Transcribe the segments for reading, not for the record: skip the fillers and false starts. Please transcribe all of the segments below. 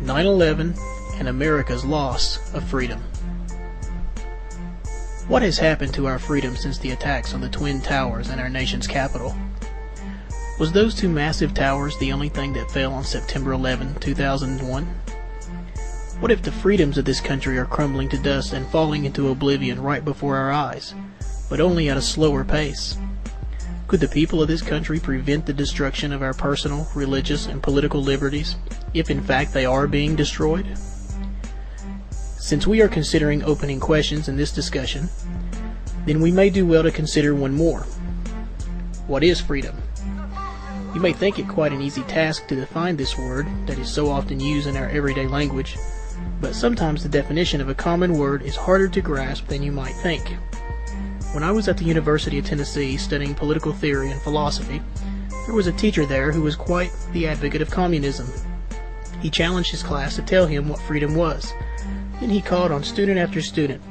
9/11 and America's loss of freedom. What has happened to our freedom since the attacks on the Twin Towers and our nation's capital? Was those two massive towers the only thing that fell on September 11, 2001? What if the freedoms of this country are crumbling to dust and falling into oblivion right before our eyes, but only at a slower pace? Could the people of this country prevent the destruction of our personal, religious, and political liberties, if in fact they are being destroyed? Since we are considering opening questions in this discussion, then we may do well to consider one more. What is freedom? You may think it quite an easy task to define this word that is so often used in our everyday language, but sometimes the definition of a common word is harder to grasp than you might think. When I was at the University of Tennessee studying political theory and philosophy, there was a teacher there who was quite the advocate of communism. He challenged his class to tell him what freedom was. Then he called on student after student,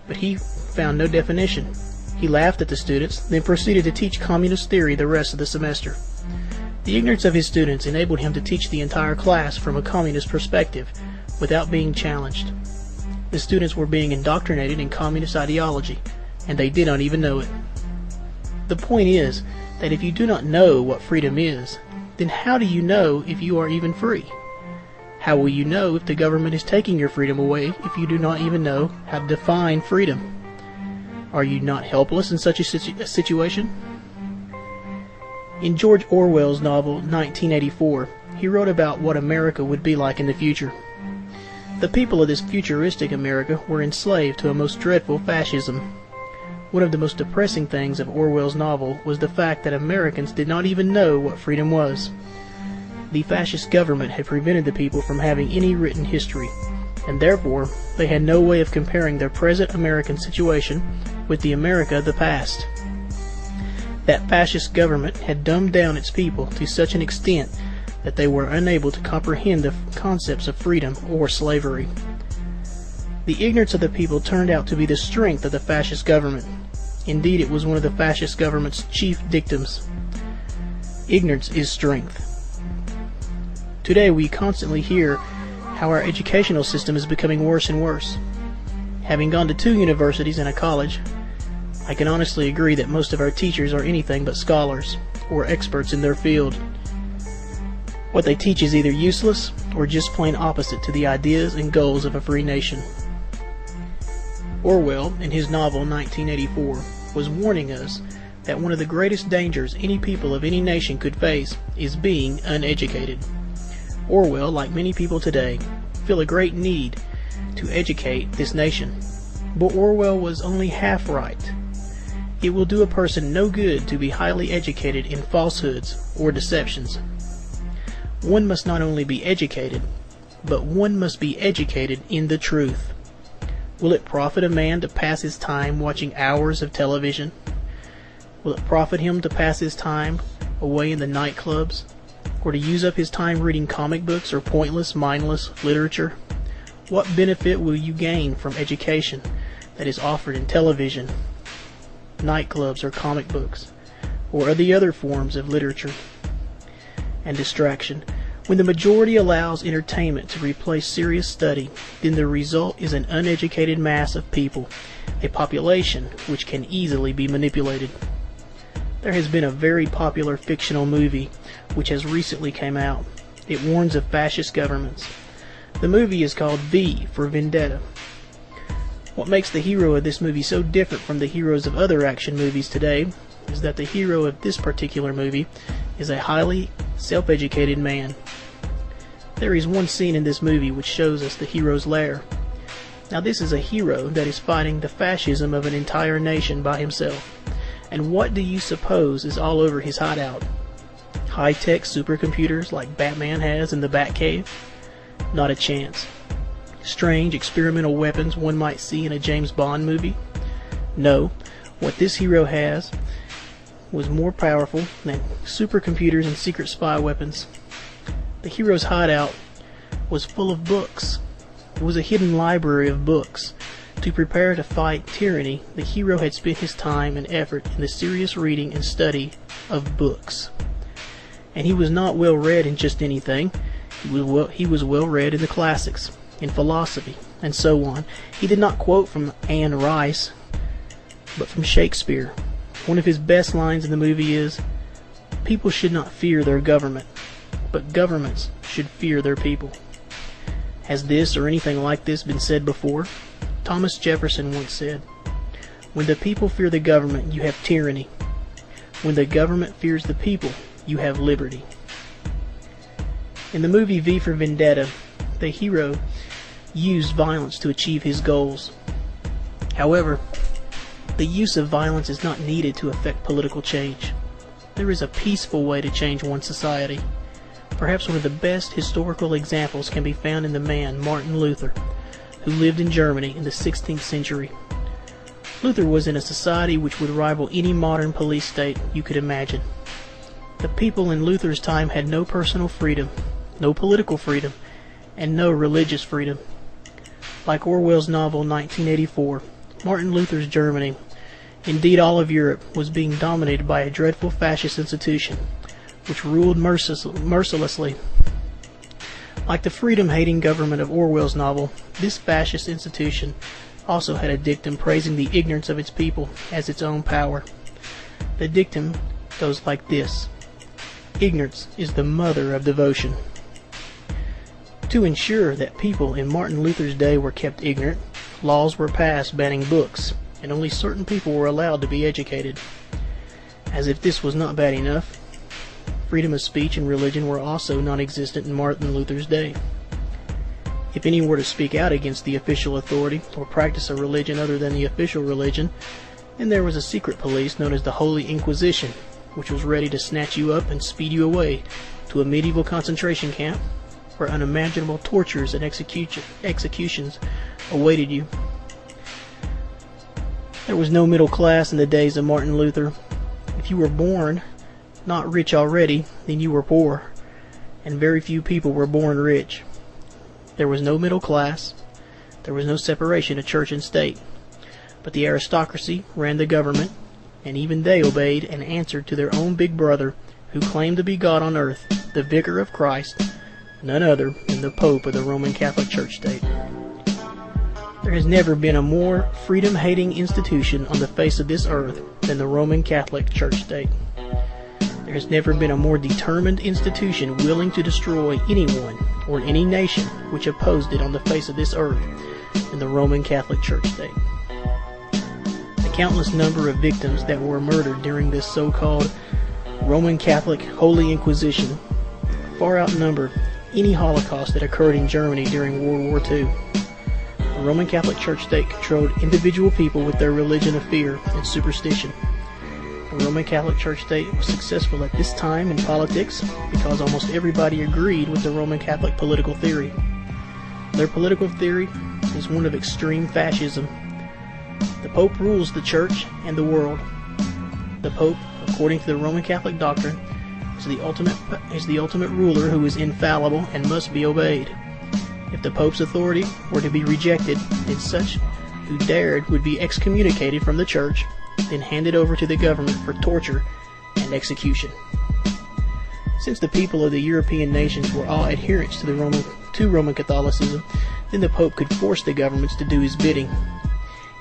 but he found no definition. He laughed at the students, then proceeded to teach communist theory the rest of the semester. The ignorance of his students enabled him to teach the entire class from a communist perspective, without being challenged. The students were being indoctrinated in communist ideology, and they did not even know it. The point is that if you do not know what freedom is, then how do you know if you are even free? How will you know if the government is taking your freedom away if you do not even know how to define freedom? Are you not helpless in such a situation? In George Orwell's novel 1984, he wrote about what America would be like in the future. The people of this futuristic America were enslaved to a most dreadful fascism. One of the most depressing things of Orwell's novel was the fact that Americans did not even know what freedom was. The fascist government had prevented the people from having any written history, and therefore they had no way of comparing their present American situation with the America of the past. That fascist government had dumbed down its people to such an extent that they were unable to comprehend the concepts of freedom or slavery. The ignorance of the people turned out to be the strength of the fascist government. Indeed, it was one of the fascist government's chief dictums. Ignorance is strength. Today we constantly hear how our educational system is becoming worse and worse. Having gone to 2 universities and a college, I can honestly agree that most of our teachers are anything but scholars or experts in their field. What they teach is either useless or just plain opposite to the ideas and goals of a free nation. Orwell, in his novel 1984, was warning us that one of the greatest dangers any people of any nation could face is being uneducated. Orwell, like many people today, feel a great need to educate this nation. But Orwell was only half right. It will do a person no good to be highly educated in falsehoods or deceptions. One must not only be educated, but one must be educated in the truth. Will it profit a man to pass his time watching hours of television? Will it profit him to pass his time away in the nightclubs, or to use up his time reading comic books or pointless, mindless literature? What benefit will you gain from education that is offered in television, nightclubs, or comic books, or the other forms of literature and distraction? When the majority allows entertainment to replace serious study, then the result is an uneducated mass of people, a population which can easily be manipulated. There has been a very popular fictional movie which has recently come out. It warns of fascist governments. The movie is called V for Vendetta. What makes the hero of this movie so different from the heroes of other action movies today is that the hero of this particular movie is a highly self-educated man. There is one scene in this movie which shows us the hero's lair. Now this is a hero that is fighting the fascism of an entire nation by himself. And what do you suppose is all over his hideout? High-tech supercomputers like Batman has in the Batcave? Not a chance. Strange experimental weapons one might see in a James Bond movie? No, what this hero has was more powerful than supercomputers and secret spy weapons. The hero's hideout was full of books. It was a hidden library of books. To prepare to fight tyranny, the hero had spent his time and effort in the serious reading and study of books. And he was not well read in just anything. He was well read in the classics, in philosophy, and so on. He did not quote from Anne Rice, but from Shakespeare. One of his best lines in the movie is, "People should not fear their government, but governments should fear their people." Has this or anything like this been said before? Thomas Jefferson once said, "When the people fear the government, you have tyranny. When the government fears the people, you have liberty." In the movie V for Vendetta, the hero used violence to achieve his goals. However, the use of violence is not needed to effect political change. There is a peaceful way to change one society. Perhaps one of the best historical examples can be found in the man Martin Luther, who lived in Germany in the 16th century. Luther was in a society which would rival any modern police state you could imagine. The people in Luther's time had no personal freedom, no political freedom, and no religious freedom. Like Orwell's novel 1984, Martin Luther's Germany, indeed all of Europe, was being dominated by a dreadful fascist institution, which ruled mercilessly. Like the freedom-hating government of Orwell's novel, this fascist institution also had a dictum praising the ignorance of its people as its own power. The dictum goes like this: "Ignorance is the mother of devotion." To ensure that people in Martin Luther's day were kept ignorant, laws were passed banning books, and only certain people were allowed to be educated. As if this was not bad enough, freedom of speech and religion were also non-existent in Martin Luther's day. If any were to speak out against the official authority or practice a religion other than the official religion, then there was a secret police known as the Holy Inquisition, which was ready to snatch you up and speed you away to a medieval concentration camp where unimaginable tortures and executions awaited you. There was no middle class in the days of Martin Luther. If you were born not rich already, then you were poor, and very few people were born rich. There was no middle class. There was no separation of church and state. But the aristocracy ran the government, and even they obeyed and answered to their own big brother, who claimed to be God on earth, the Vicar of Christ, none other than the Pope of the Roman Catholic Church state. There has never been a more freedom-hating institution on the face of this earth than the Roman Catholic Church state. There has never been a more determined institution willing to destroy anyone or any nation which opposed it on the face of this earth than the Roman Catholic Church state. The countless number of victims that were murdered during this so-called Roman Catholic Holy Inquisition far outnumber any Holocaust that occurred in Germany during World War II. The Roman Catholic Church state controlled individual people with their religion of fear and superstition. The Roman Catholic Church state was successful at this time in politics because almost everybody agreed with the Roman Catholic political theory. Their political theory is one of extreme fascism. The Pope rules the Church and the world. The Pope, according to the Roman Catholic doctrine, is the ultimate ruler who is infallible and must be obeyed. If the Pope's authority were to be rejected, then such who dared would be excommunicated from the Church, then handed over to the government for torture and execution. Since the people of the European nations were all adherents to Roman Catholicism, then the Pope could force the governments to do his bidding.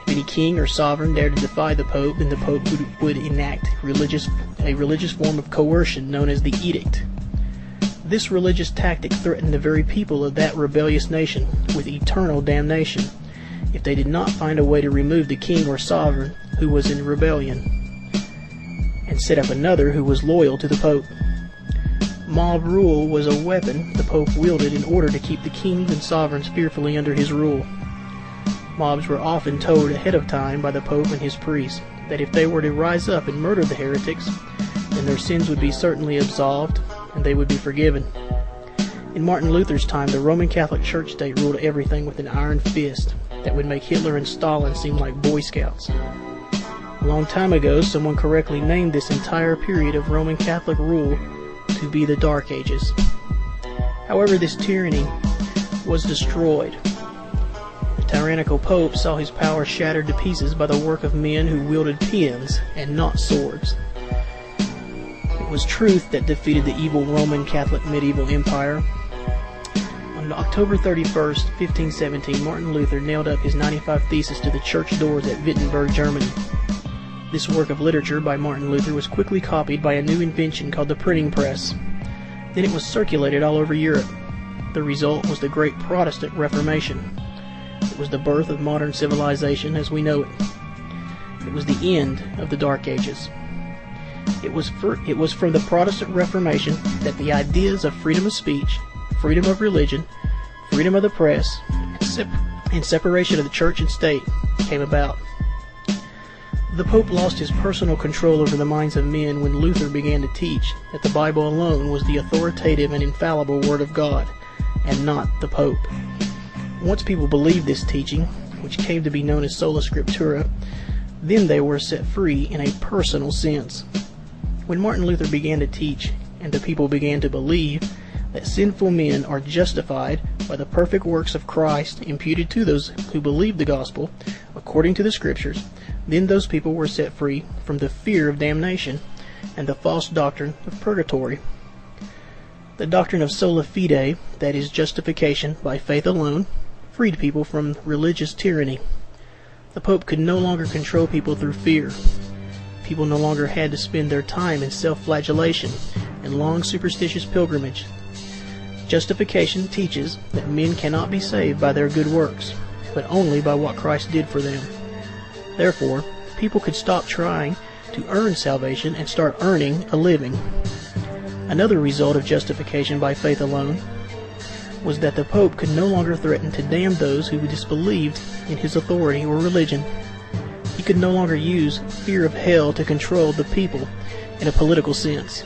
If any king or sovereign dared to defy the Pope, then the Pope would enact a religious form of coercion known as the edict. This religious tactic threatened the very people of that rebellious nation with eternal damnation if they did not find a way to remove the king or sovereign who was in rebellion and set up another who was loyal to the Pope. Mob rule was a weapon the Pope wielded in order to keep the kings and sovereigns fearfully under his rule. Mobs were often told ahead of time by the Pope and his priests that if they were to rise up and murder the heretics, then their sins would be certainly absolved and they would be forgiven. In Martin Luther's time, the Roman Catholic Church state ruled everything with an iron fist that would make Hitler and Stalin seem like Boy Scouts. A long time ago, someone correctly named this entire period of Roman Catholic rule to be the Dark Ages. However, this tyranny was destroyed. The tyrannical Pope saw his power shattered to pieces by the work of men who wielded pens and not swords. It was truth that defeated the evil Roman Catholic medieval empire. On October 31st, 1517, Martin Luther nailed up his 95 Theses to the church doors at Wittenberg, Germany. This work of literature by Martin Luther was quickly copied by a new invention called the printing press. Then it was circulated all over Europe. The result was the Great Protestant Reformation. It was the birth of modern civilization as we know it. It was the end of the Dark Ages. It was from the Protestant Reformation that the ideas of freedom of speech, freedom of religion, freedom of the press, and separation of the church and state came about. The Pope lost his personal control over the minds of men when Luther began to teach that the Bible alone was the authoritative and infallible Word of God, and not the Pope. Once people believed this teaching, which came to be known as Sola Scriptura, then they were set free in a personal sense. When Martin Luther began to teach, and the people began to believe that sinful men are justified by the perfect works of Christ imputed to those who believe the gospel according to the Scriptures, then those people were set free from the fear of damnation and the false doctrine of purgatory. The doctrine of sola fide, that is, justification by faith alone, freed people from religious tyranny. The Pope could no longer control people through fear. People no longer had to spend their time in self-flagellation and long superstitious pilgrimage. Justification teaches that men cannot be saved by their good works, but only by what Christ did for them. Therefore, people could stop trying to earn salvation and start earning a living. Another result of justification by faith alone was that the Pope could no longer threaten to damn those who disbelieved in his authority or religion. He could no longer use fear of hell to control the people in a political sense.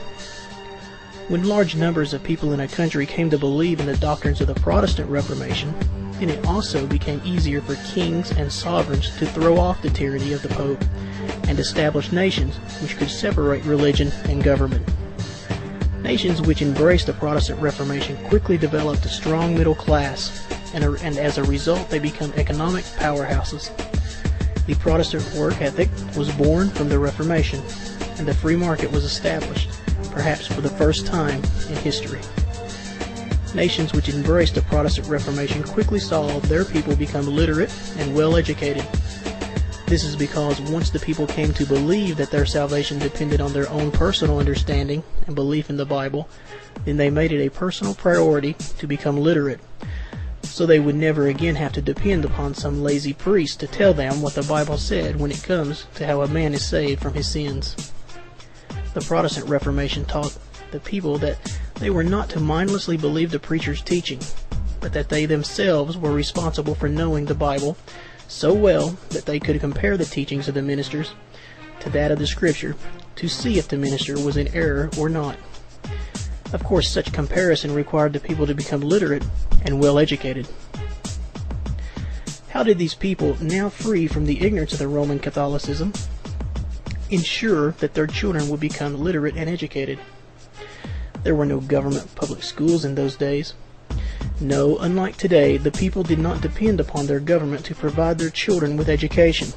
When large numbers of people in a country came to believe in the doctrines of the Protestant Reformation, then it also became easier for kings and sovereigns to throw off the tyranny of the Pope and establish nations which could separate religion and government. Nations which embraced the Protestant Reformation quickly developed a strong middle class, and as a result they became economic powerhouses. The Protestant work ethic was born from the Reformation, and the free market was established, perhaps for the first time in history. Nations which embraced the Protestant Reformation quickly saw their people become literate and well-educated. This is because once the people came to believe that their salvation depended on their own personal understanding and belief in the Bible, then they made it a personal priority to become literate, so they would never again have to depend upon some lazy priest to tell them what the Bible said when it comes to how a man is saved from his sins. The Protestant Reformation taught the people that they were not to mindlessly believe the preacher's teaching, but that they themselves were responsible for knowing the Bible so well that they could compare the teachings of the ministers to that of the Scripture to see if the minister was in error or not. Of course, such comparison required the people to become literate and well-educated. How did these people, now free from the ignorance of the Roman Catholicism, ensure that their children would become literate and educated? There were no government public schools in those days. No, unlike today, the people did not depend upon their government to provide their children with education,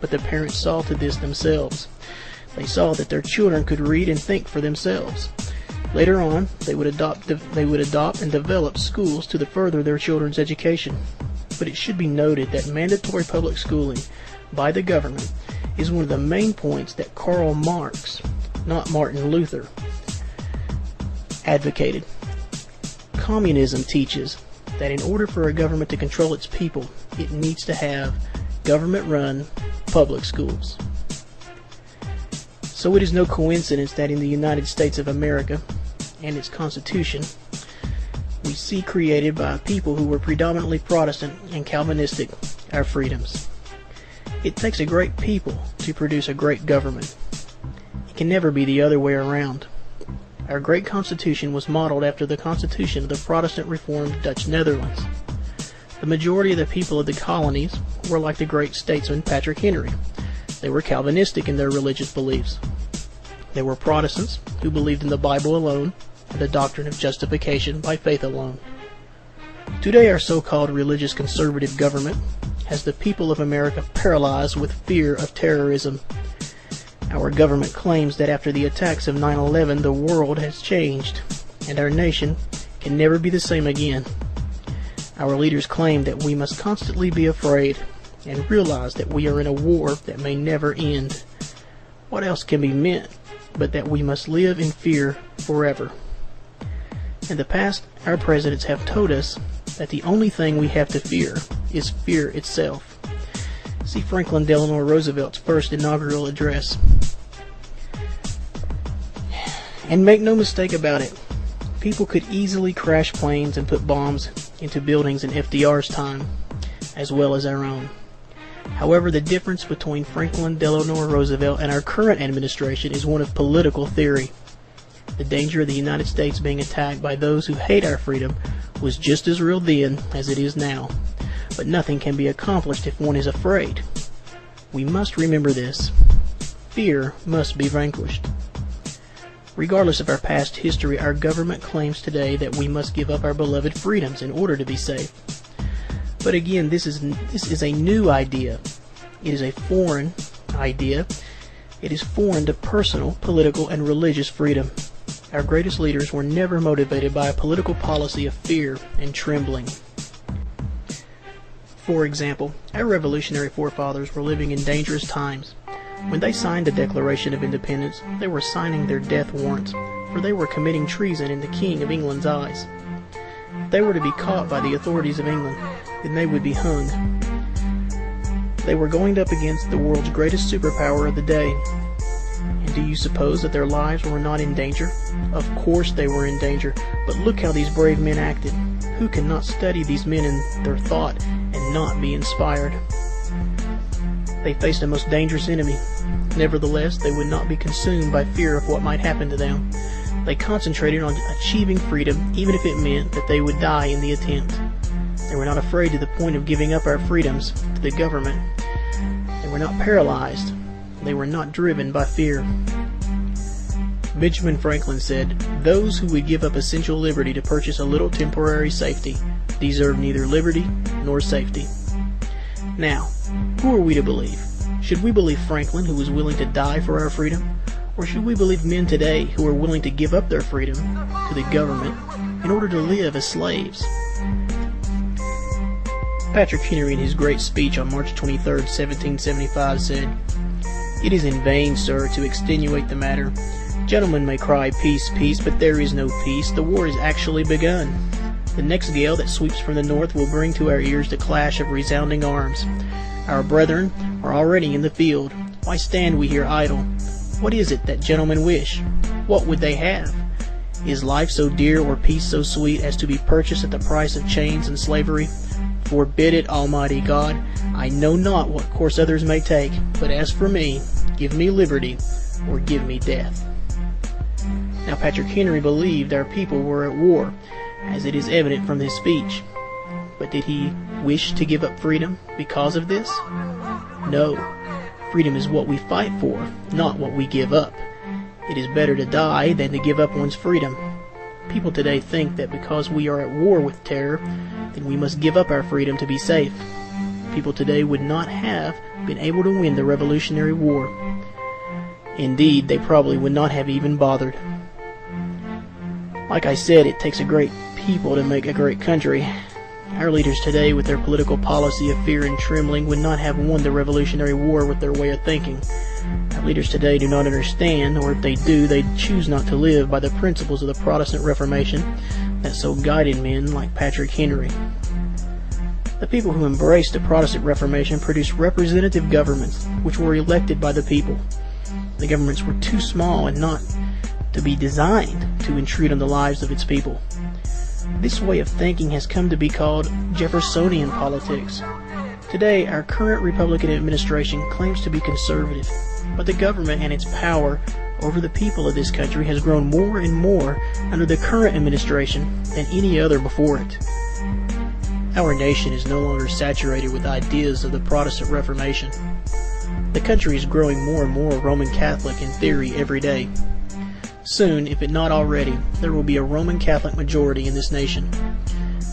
but the parents saw to this themselves. They saw that their children could read and think for themselves. Later on, they would adopt and develop schools to further their children's education. But it should be noted that mandatory public schooling by the government is one of the main points that Karl Marx, not Martin Luther, advocated. Communism teaches that in order for a government to control its people, it needs to have government-run public schools. So it is no coincidence that in the United States of America and its Constitution, we see created by people who were predominantly Protestant and Calvinistic our freedoms. It takes a great people to produce a great government. It can never be the other way around. Our great Constitution was modeled after the Constitution of the Protestant Reformed Dutch Netherlands. The majority of the people of the colonies were like the great statesman Patrick Henry. They were Calvinistic in their religious beliefs. They were Protestants who believed in the Bible alone and the doctrine of justification by faith alone. Today our so-called religious conservative government has the people of America paralyzed with fear of terrorism. Our government claims that after the attacks of 9/11 the world has changed and our nation can never be the same again. Our leaders claim that we must constantly be afraid and realize that we are in a war that may never end. What else can be meant but that we must live in fear forever? In the past, our presidents have told us that the only thing we have to fear is fear itself. See Franklin Delano Roosevelt's first inaugural address. And make no mistake about it, people could easily crash planes and put bombs into buildings in FDR's time, as well as our own. However, the difference between Franklin Delano Roosevelt and our current administration is one of political theory. The danger of the United States being attacked by those who hate our freedom was just as real then as it is now. But nothing can be accomplished if one is afraid. We must remember this. Fear must be vanquished. Regardless of our past history, our government claims today that we must give up our beloved freedoms in order to be safe. But again, this is a new idea. It is a foreign idea. It is foreign to personal, political, and religious freedom. Our greatest leaders were never motivated by a political policy of fear and trembling. For example, our revolutionary forefathers were living in dangerous times. When they signed the Declaration of Independence, they were signing their death warrants, for they were committing treason in the King of England's eyes. If they were to be caught by the authorities of England, then they would be hung. They were going up against the world's greatest superpower of the day. And do you suppose that their lives were not in danger? Of course they were in danger, but look how these brave men acted. Who cannot study these men in their thought and not be inspired? They faced a most dangerous enemy. Nevertheless, they would not be consumed by fear of what might happen to them. They concentrated on achieving freedom, even if it meant that they would die in the attempt. They were not afraid to the point of giving up our freedoms to the government. They were not paralyzed. They were not driven by fear. Benjamin Franklin said, "Those who would give up essential liberty to purchase a little temporary safety deserve neither liberty nor safety." Now, who are we to believe? Should we believe Franklin, who was willing to die for our freedom? Or should we believe men today who are willing to give up their freedom to the government in order to live as slaves? Patrick Henry, in his great speech on March 23, 1775, said, "It is in vain, sir, to extenuate the matter. Gentlemen may cry peace, peace, but there is no peace. The war is actually begun. The next gale that sweeps from the north will bring to our ears the clash of resounding arms. Our brethren are already in the field. Why stand we here idle? What is it that gentlemen wish? What would they have? Is life so dear or peace so sweet as to be purchased at the price of chains and slavery? Forbid it, Almighty God. I know not what course others may take, but as for me, give me liberty or give me death." Now, Patrick Henry believed our people were at war, as it is evident from his speech. But did he wish to give up freedom because of this? No. Freedom is what we fight for, not what we give up. It is better to die than to give up one's freedom. People today think that because we are at war with terror, then we must give up our freedom to be safe. People today would not have been able to win the Revolutionary War. Indeed, they probably would not have even bothered. Like I said, it takes a great people to make a great country. Our leaders today, with their political policy of fear and trembling, would not have won the Revolutionary War with their way of thinking. Our leaders today do not understand, or if they do, they choose not to live by the principles of the Protestant Reformation that so guided men like Patrick Henry. The people who embraced the Protestant Reformation produced representative governments, which were elected by the people. The governments were too small and not to be designed to intrude on the lives of its people. This way of thinking has come to be called Jeffersonian politics. Today, our current Republican administration claims to be conservative, but the government and its power over the people of this country has grown more and more under the current administration than any other before it. Our nation is no longer saturated with ideas of the Protestant Reformation. The country is growing more and more Roman Catholic in theory every day. Soon, if it not already, there will be a Roman Catholic majority in this nation.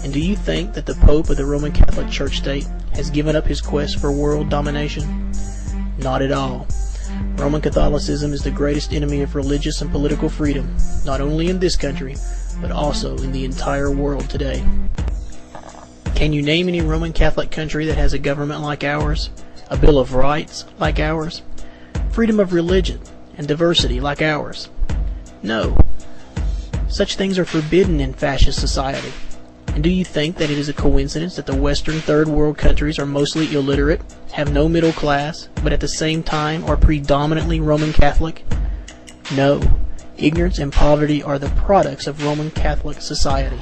And do you think that the Pope of the Roman Catholic Church state has given up his quest for world domination? Not at all. Roman Catholicism is the greatest enemy of religious and political freedom, not only in this country, but also in the entire world today. Can you name any Roman Catholic country that has a government like ours, a Bill of Rights like ours, freedom of religion and diversity like ours? No. Such things are forbidden in fascist society. And do you think that it is a coincidence that the Western Third World countries are mostly illiterate, have no middle class, but at the same time are predominantly Roman Catholic? No. Ignorance and poverty are the products of Roman Catholic society.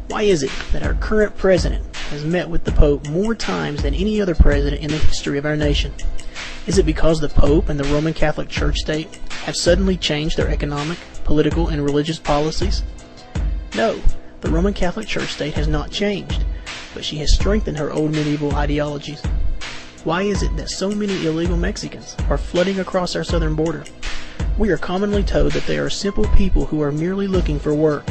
Why is it that our current president has met with the Pope more times than any other president in the history of our nation? Is it because the Pope and the Roman Catholic Church state have suddenly changed their economic, political, and religious policies? No. The Roman Catholic Church state has not changed, but she has strengthened her old medieval ideologies. Why is it that so many illegal Mexicans are flooding across our southern border? We are commonly told that they are simple people who are merely looking for work.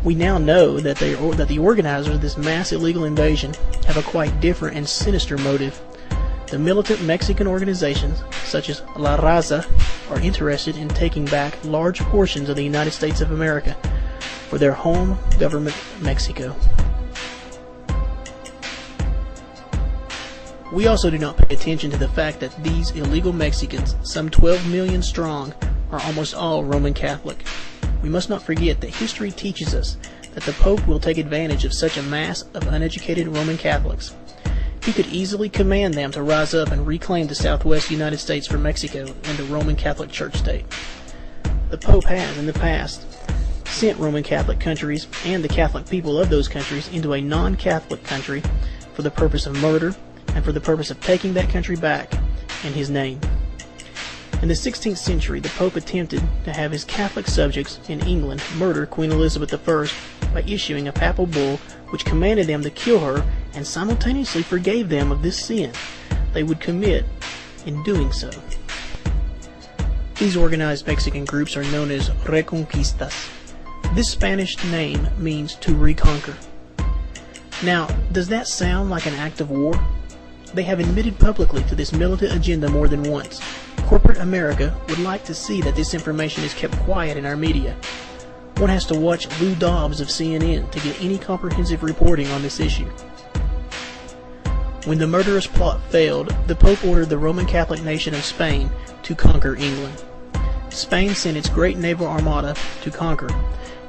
We now know that the organizers of this mass illegal invasion have a quite different and sinister motive. The militant Mexican organizations, such as La Raza, are interested in taking back large portions of the United States of America for their home government, Mexico. We also do not pay attention to the fact that these illegal Mexicans, some 12 million strong, are almost all Roman Catholic. We must not forget that history teaches us that the Pope will take advantage of such a mass of uneducated Roman Catholics. He could easily command them to rise up and reclaim the southwest United States from Mexico and the Roman Catholic Church state. The Pope has, in the past, sent Roman Catholic countries and the Catholic people of those countries into a non-Catholic country for the purpose of murder and for the purpose of taking that country back in his name. In the 16th century, the Pope attempted to have his Catholic subjects in England murder Queen Elizabeth I by issuing a papal bull which commanded them to kill her and simultaneously forgave them of this sin they would commit in doing so. These organized Mexican groups are known as Reconquistas. This Spanish name means to reconquer. Now, does that sound like an act of war? They have admitted publicly to this militant agenda more than once. Corporate America would like to see that this information is kept quiet in our media. One has to watch Lou Dobbs of CNN to get any comprehensive reporting on this issue. When the murderous plot failed, the Pope ordered the Roman Catholic nation of Spain to conquer England. Spain sent its great naval armada to conquer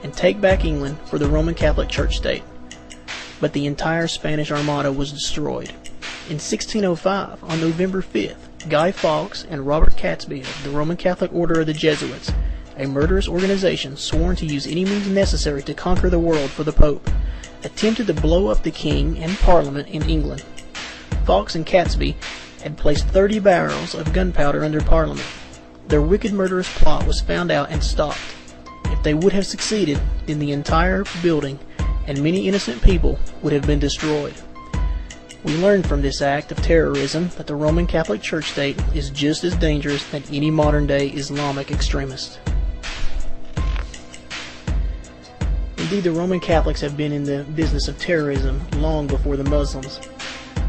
and take back England for the Roman Catholic Church state. But the entire Spanish armada was destroyed. In 1605, on November 5th, Guy Fawkes and Robert Catesby of the Roman Catholic Order of the Jesuits, a murderous organization sworn to use any means necessary to conquer the world for the Pope, attempted to blow up the king and Parliament in England. Fawkes and Catesby had placed 30 barrels of gunpowder under Parliament. Their wicked murderous plot was found out and stopped. If they would have succeeded, then the entire building and many innocent people would have been destroyed. We learned from this act of terrorism that the Roman Catholic Church state is just as dangerous as any modern-day Islamic extremist. Indeed, the Roman Catholics have been in the business of terrorism long before the Muslims.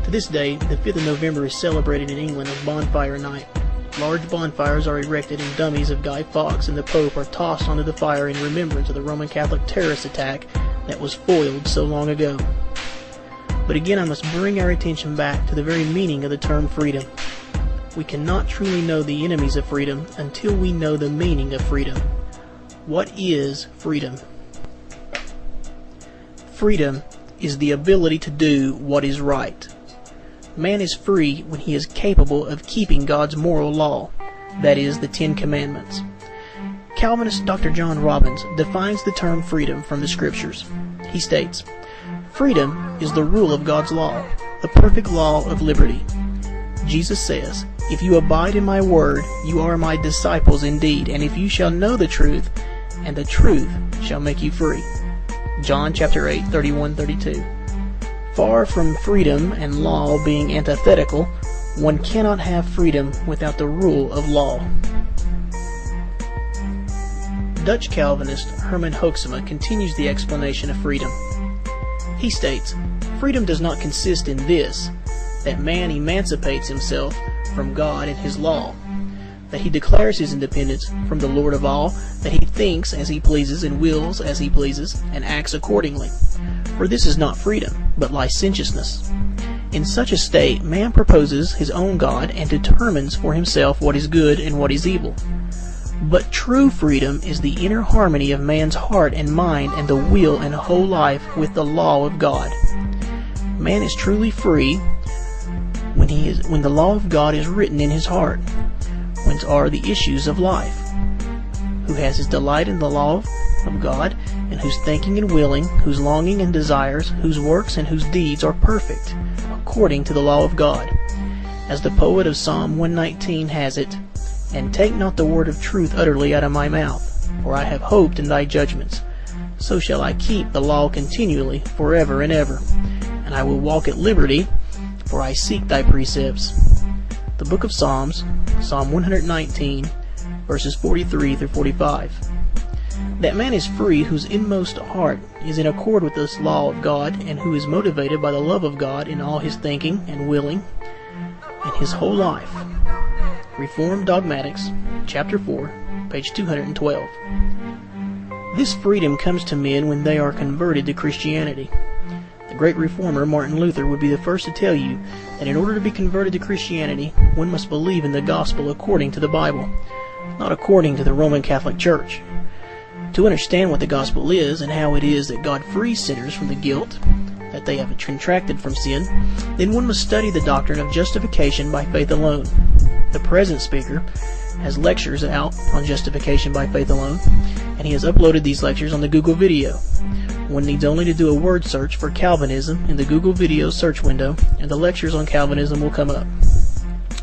To this day, the 5th of November is celebrated in England as Bonfire Night. Large bonfires are erected and dummies of Guy Fawkes and the Pope are tossed onto the fire in remembrance of the Roman Catholic terrorist attack that was foiled so long ago. But again, I must bring our attention back to the very meaning of the term freedom. We cannot truly know the enemies of freedom until we know the meaning of freedom. What is freedom? Freedom is the ability to do what is right. Man is free when he is capable of keeping God's moral law, that is, the 10 Commandments. Calvinist Dr. John Robbins defines the term freedom from the Scriptures. He states, "Freedom is the rule of God's law, the perfect law of liberty. Jesus says, 'If you abide in my word, you are my disciples indeed, and if you shall know the truth, and the truth shall make you free.'" John chapter 8, 31-32. Far from freedom and law being antithetical, one cannot have freedom without the rule of law. Dutch Calvinist Herman Hoeksema continues the explanation of freedom. He states, "Freedom does not consist in this, that man emancipates himself from God and his law, that he declares his independence from the Lord of all, that he thinks as he pleases and wills as he pleases and acts accordingly. For this is not freedom, but licentiousness. In such a state, man proposes his own God and determines for himself what is good and what is evil. But true freedom is the inner harmony of man's heart and mind and the will and whole life with the law of God. Man is truly free when the law of God is written in his heart, whence are the issues of life, who has his delight in the law of God, and whose thinking and willing, whose longing and desires, whose works and whose deeds are perfect, according to the law of God. As the poet of Psalm 119 has it, "And take not the word of truth utterly out of my mouth, for I have hoped in thy judgments. So shall I keep the law continually, forever and ever. And I will walk at liberty, for I seek thy precepts." The book of Psalms, Psalm 119, verses 43 through 45. That man is free whose inmost heart is in accord with this law of God, and who is motivated by the love of God in all his thinking and willing and his whole life. Reformed Dogmatics, Chapter 4, page 212. This freedom comes to men when they are converted to Christianity. The great reformer Martin Luther would be the first to tell you that in order to be converted to Christianity, one must believe in the gospel according to the Bible, not according to the Roman Catholic Church. To understand what the gospel is and how it is that God frees sinners from the guilt that they have contracted from sin, then one must study the doctrine of justification by faith alone. The present speaker has lectures out on justification by faith alone, and he has uploaded these lectures on the Google video. One needs only to do a word search for Calvinism in the Google video search window, and the lectures on Calvinism will come up.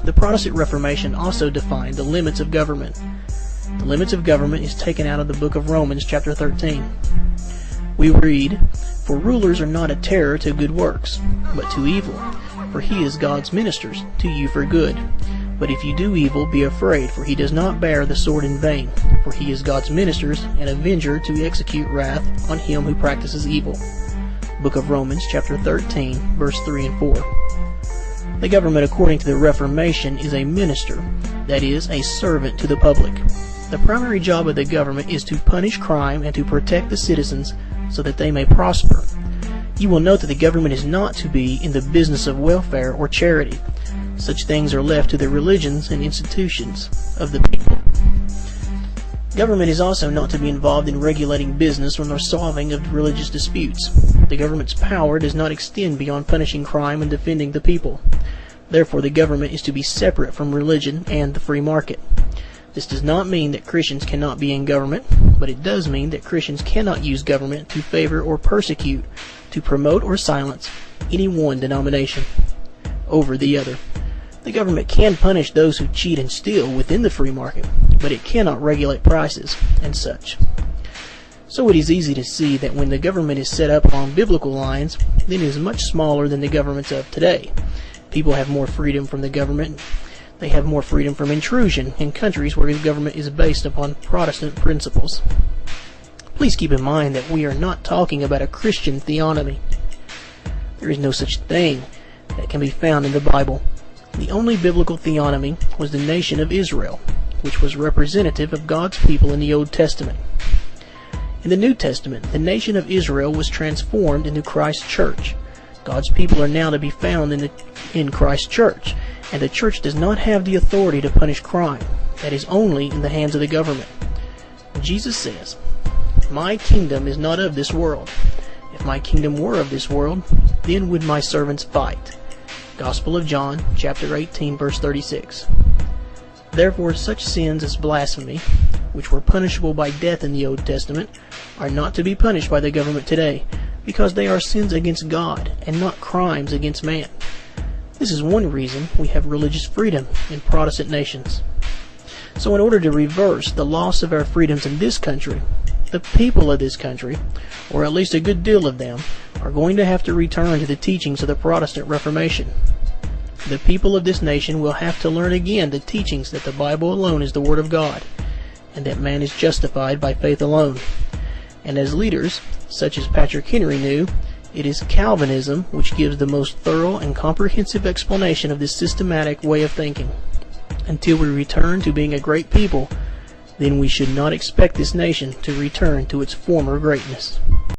The Protestant Reformation also defined the limits of government. The limits of government is taken out of the book of Romans, chapter 13. We read, "For rulers are not a terror to good works, but to evil. For he is God's ministers, to you for good. But if you do evil, be afraid, for he does not bear the sword in vain. For he is God's ministers, an avenger to execute wrath on him who practices evil." Book of Romans, chapter 13, verse 3 and 4. The government, according to the Reformation, is a minister, that is, a servant to the public. The primary job of the government is to punish crime and to protect the citizens so that they may prosper. You will note that the government is not to be in the business of welfare or charity. Such things are left to the religions and institutions of the people. Government is also not to be involved in regulating business or the solving of religious disputes. The government's power does not extend beyond punishing crime and defending the people. Therefore, the government is to be separate from religion and the free market. This does not mean that Christians cannot be in government, but it does mean that Christians cannot use government to favor or persecute, to promote or silence any one denomination over the other. The government can punish those who cheat and steal within the free market, but it cannot regulate prices and such. So it is easy to see that when the government is set up on biblical lines, then it is much smaller than the governments of today. People have more freedom from the government. They have more freedom from intrusion in countries where the government is based upon Protestant principles. Please keep in mind that we are not talking about a Christian theonomy. There is no such thing that can be found in the Bible. The only biblical theonomy was the nation of Israel, which was representative of God's people in the Old Testament. In the New Testament, the nation of Israel was transformed into Christ's church. God's people are now to be found in Christ's church, and the church does not have the authority to punish crime. That is only in the hands of the government. Jesus says, "My kingdom is not of this world. If my kingdom were of this world, then would my servants fight." Gospel of John, chapter 18, verse 36. Therefore, such sins as blasphemy, which were punishable by death in the Old Testament, are not to be punished by the government today, because they are sins against God and not crimes against man. This is one reason we have religious freedom in Protestant nations. So in order to reverse the loss of our freedoms in this country, the people of this country, or at least a good deal of them, are going to have to return to the teachings of the Protestant Reformation. The people of this nation will have to learn again the teachings that the Bible alone is the Word of God, and that man is justified by faith alone. And as leaders, such as Patrick Henry knew, it is Calvinism which gives the most thorough and comprehensive explanation of this systematic way of thinking. Until we return to being a great people, then we should not expect this nation to return to its former greatness.